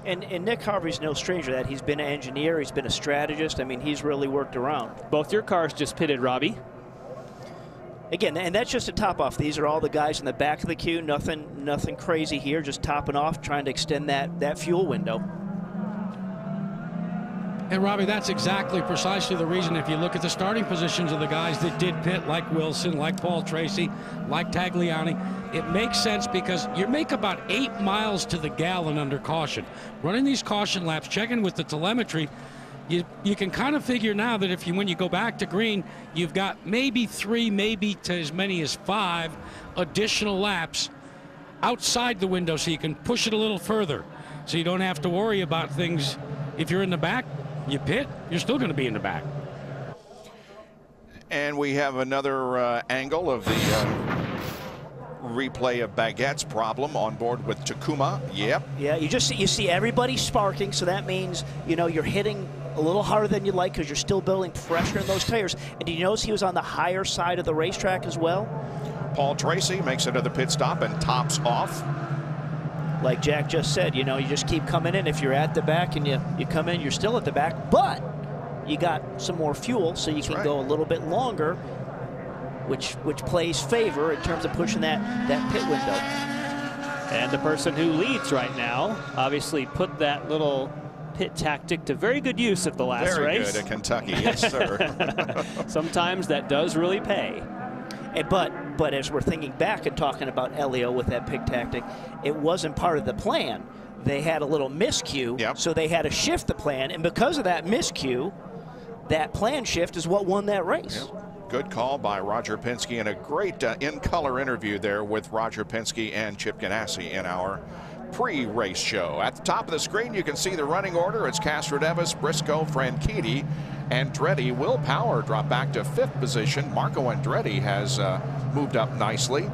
And Nick Harvey's no stranger to that. He's been an engineer. He's been a strategist. I mean, he's really worked around. Both your cars just pitted, Robbie. Again, and that's just a top off. These are all the guys in the back of the queue. Nothing crazy here. Just topping off, trying to extend that fuel window. And Robbie, that's exactly precisely the reason. If you look at the starting positions of the guys that did pit, like Wilson, like Paul Tracy, like Tagliani, it makes sense because you make about 8 miles to the gallon under caution. Running these caution laps, checking with the telemetry, you can kind of figure now that when you go back to green, you've got maybe 3, maybe to as many as 5 additional laps outside the window, so you can push it a little further, so you don't have to worry about things. If you're in the back, you pit, you're still going to be in the back. And we have another angle of the replay of Baguette's problem on board with Takuma. Yep. Yeah, you see everybody sparking, so that means, you know, you're hitting a little harder than you like because you're still building pressure in those tires. And did you notice he was on the higher side of the racetrack as well? Paul Tracy makes another pit stop and tops off. Like Jack just said, you know, you just keep coming in. If you're at the back and you come in, you're still at the back, but you got some more fuel, so you can go a little bit longer, which plays favor in terms of pushing that pit window. And the person who leads right now obviously put that little pit tactic to very good use at the last race. Very good at Kentucky, yes, sir. Sometimes that does really pay. But as we're thinking back and talking about Elio with that pit tactic, it wasn't part of the plan. They had a little miscue, so they had to shift the plan, and because of that miscue, that plan shift is what won that race. Yep. Good call by Roger Penske, and a great in-color interview there with Roger Penske and Chip Ganassi in our pre-race show. At the top of the screen, you can see the running order. It's Castroneves, Briscoe, Franchitti, Andretti. Will Power drop back to 5th position. Marco Andretti has moved up nicely.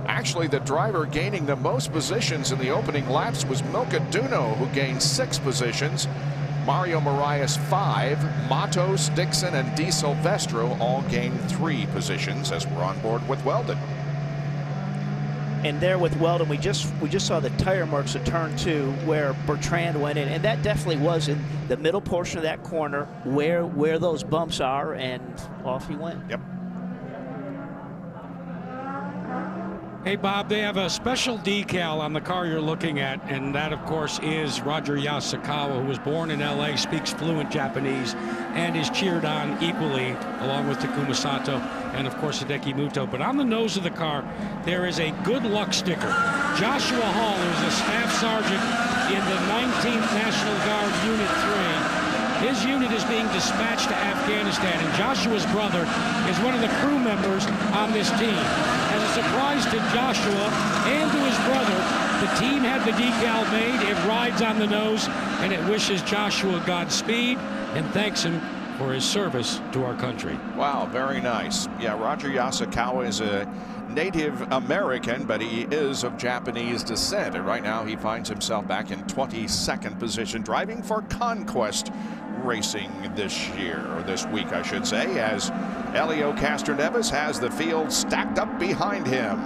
Actually, the driver gaining the most positions in the opening laps was Milka Duno, who gained 6 positions. Mario Moraes 5, Matos, Dixon, and Di Silvestro all gained 3 positions as we're on board with Weldon. And there with Weldon, we just saw the tire marks of turn 2 where Bertrand went in, and that definitely was in the middle portion of that corner where those bumps are, and off he went. Yep. Hey, Bob, they have a special decal on the car you're looking at, and that, of course, is Roger Yasukawa, who was born in L.A., speaks fluent Japanese, and is cheered on equally, along with Takuma Sato and, of course, Hideki Muto. But on the nose of the car, there is a good luck sticker. Joshua Hall, who's a staff sergeant in the 19th National Guard Unit 3. His unit is being dispatched to Afghanistan, and Joshua's brother is one of the crew members on this team. As a surprise to Joshua and to his brother, the team had the decal made. It rides on the nose, and it wishes Joshua Godspeed and thanks him for his service to our country. Wow, very nice. Yeah, Roger Yasukawa is a Native American, but he is of Japanese descent, and right now he finds himself back in 22nd position, driving for Conquest Racing this year, or this week I should say, as Elio Castroneves has the field stacked up behind him.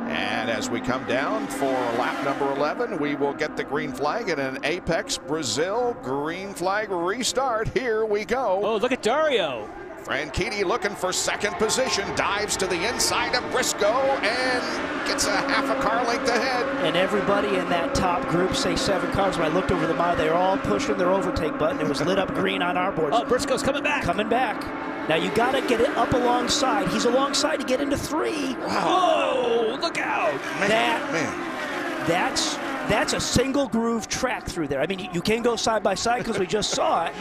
And as we come down for lap number 11, we will get the green flag and an Apex Brazil green flag restart. Here we go. Oh, look at Dario. Franchitti looking for 2nd position, dives to the inside of Briscoe and gets a half a car length ahead. And everybody in that top group, say 7 cars, when I looked over the mile, they were all pushing their overtake button. It was lit up green on our boards. Oh, Briscoe's coming back. Coming back. Now you got to get it up alongside. He's alongside to get into 3. Wow. Whoa, look out. That's a single groove track through there. I mean, you can go side by side because we just saw it.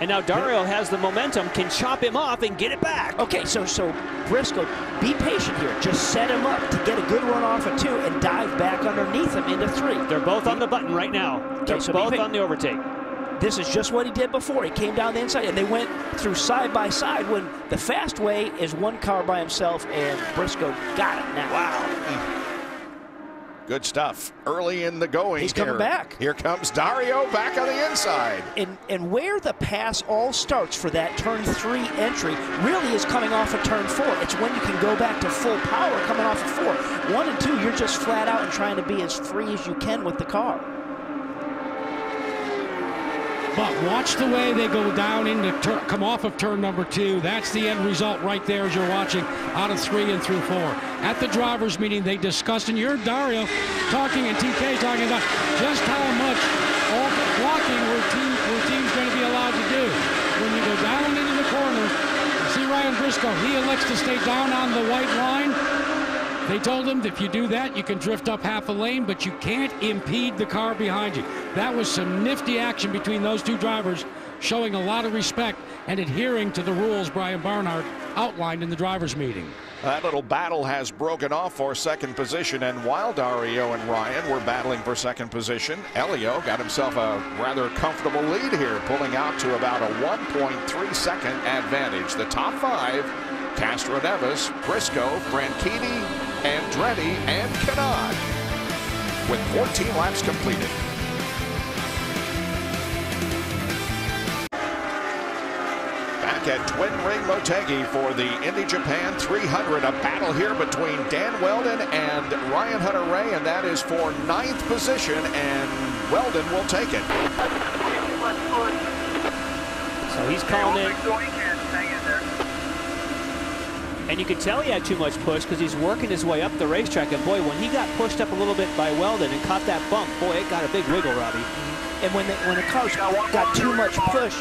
And now Dario has the momentum, can chop him off and get it back. Okay, so Briscoe, be patient here. Just set him up to get a good run off of 2 and dive back underneath him into 3. They're both on the button right now. They're both on the overtake. This is just what he did before. He came down the inside, and they went through side by side when the fast way is 1 car by himself, and Briscoe got it now. Wow. Good stuff early in the going. He's coming back. Here comes Dario back on the inside. And where the pass all starts for that turn 3 entry really is coming off of turn 4. It's when you can go back to full power coming off of 4. 1 and 2, you're just flat out and trying to be as free as you can with the car. But watch the way they go down into come off of turn number 2. That's the end result right there as you're watching out of 3 and through 4. At the drivers' meeting, they discussed, and you heard Dario talking and TK talking about just how much all the blocking routine's going to be allowed to do. When you go down into the corner, see Ryan Briscoe, he elects to stay down on the white line. They told him if you do that, you can drift up half a lane, but you can't impede the car behind you. That was some nifty action between those two drivers, showing a lot of respect and adhering to the rules Brian Barnhart outlined in the drivers' meeting. That little battle has broken off for second position, and while Dario and Ryan were battling for second position, Elio got himself a rather comfortable lead here, pulling out to about a 1.3 second advantage. The top 5, Castroneves, Briscoe, Franchitti, Andretti, and Canard, with 14 laps completed. Back at Twin Ring Motegi for the Indy Japan 300. A battle here between Dan Weldon and Ryan Hunter-Reay, and that is for 9th position, and Weldon will take it. So he's calling in. And you can tell he had too much push because he's working his way up the racetrack. And boy, when he got pushed up a little bit by Weldon and caught that bump, boy, it got a big wiggle, Robbie. And when the car's got too much push,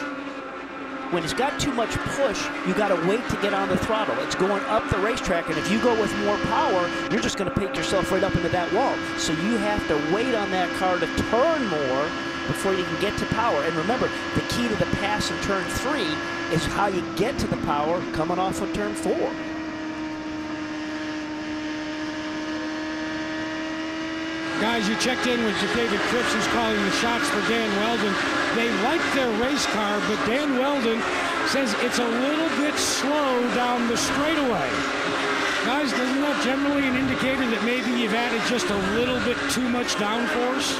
when it's got too much push, you got to wait to get on the throttle. It's going up the racetrack, and if you go with more power, you're just going to pick yourself right up into that wall. So you have to wait on that car to turn more before you can get to power. And remember, the key to the pass in turn 3 is how you get to the power coming off of turn 4. Guys, you checked in with David Cripps, who's calling the shots for Dan Weldon. They like their race car, but Dan Weldon says it's a little bit slow down the straightaway. Guys, isn't that generally an indicator that maybe you've added just a little bit too much downforce?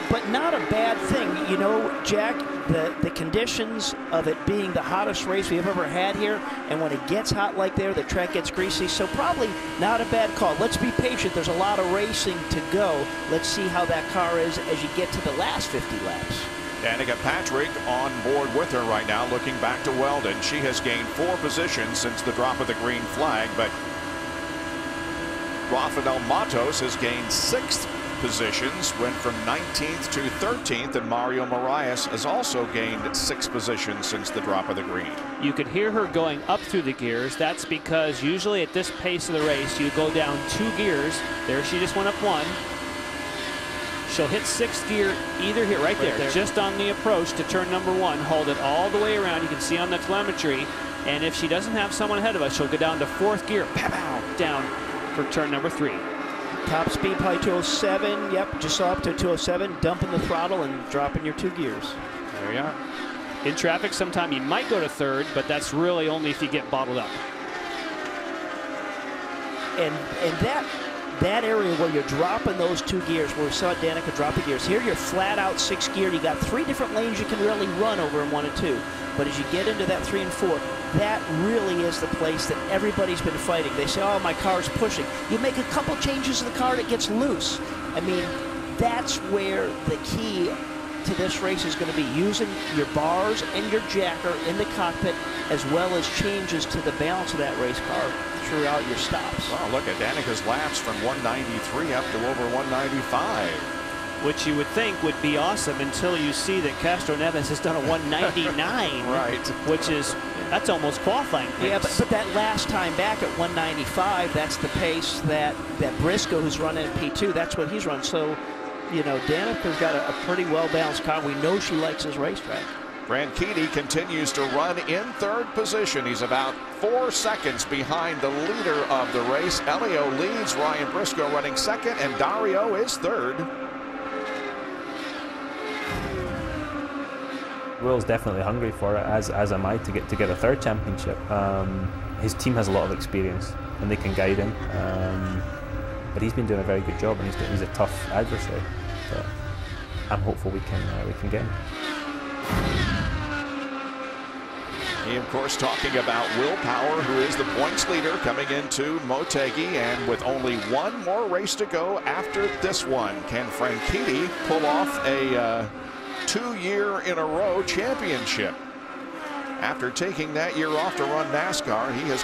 But not a bad thing. You know, Jack, the conditions of it being the hottest race we've ever had here, and when it gets hot like there, the track gets greasy, so probably not a bad call. Let's be patient. There's a lot of racing to go. Let's see how that car is as you get to the last 50 laps. Danica Patrick on board with her right now, looking back to Weldon. She has gained 4 positions since the drop of the green flag, but Rafael Matos has gained 6th positions, went from 19th to 13th, and Mario Moraes has also gained 6 positions since the drop of the green. You could hear her going up through the gears. That's because usually at this pace of the race, you go down 2 gears. There she just went up 1. She'll hit 6th gear either here, right there, just on the approach to turn number 1. Hold it all the way around. You can see on the telemetry. And if she doesn't have someone ahead of us, she'll go down to 4th gear, pow, down for turn number 3. Top speed probably 207. Yep, just saw up to 207. Dumping the throttle and dropping your 2 gears. There you are. In traffic, sometime you might go to 3rd, but that's really only if you get bottled up. And that area where you're dropping those 2 gears, where we saw Danica drop the gears, here you're flat out 6th gear. You got 3 different lanes you can really run over in 1 and 2. But as you get into that 3 and 4, that really is the place that everybody's been fighting. They say, oh, my car's pushing. You make a couple changes to the car, it gets loose. I mean, that's where the key to this race is going to be, using your bars and your jacker in the cockpit, as well as changes to the balance of that race car throughout your stops. Well, look at Danica's laps from 193 up to over 195. Which you would think would be awesome until you see that Castroneves has done a 199. Right. Which is, that's almost qualifying pace. Yeah, but that last time back at 195, that's the pace that Briscoe, who's running at P2, that's what he's run. So, you know, Danica's got a pretty well-balanced car. We know she likes his racetrack. Franchitti continues to run in 3rd position. He's about 4 seconds behind the leader of the race. Elio leads, Ryan Briscoe running 2nd, and Dario is 3rd. Will's definitely hungry for it, as am I, to get a 3rd championship. His team has a lot of experience and they can guide him, but he's been doing a very good job, and he's a tough adversary. So I'm hopeful we can get him. He, of course, talking about Will Power, who is the points leader coming into Motegi, and with only 1 more race to go after this one, can Franchitti pull off a 2-year-in-a-row championship. After taking that year off to run NASCAR, he has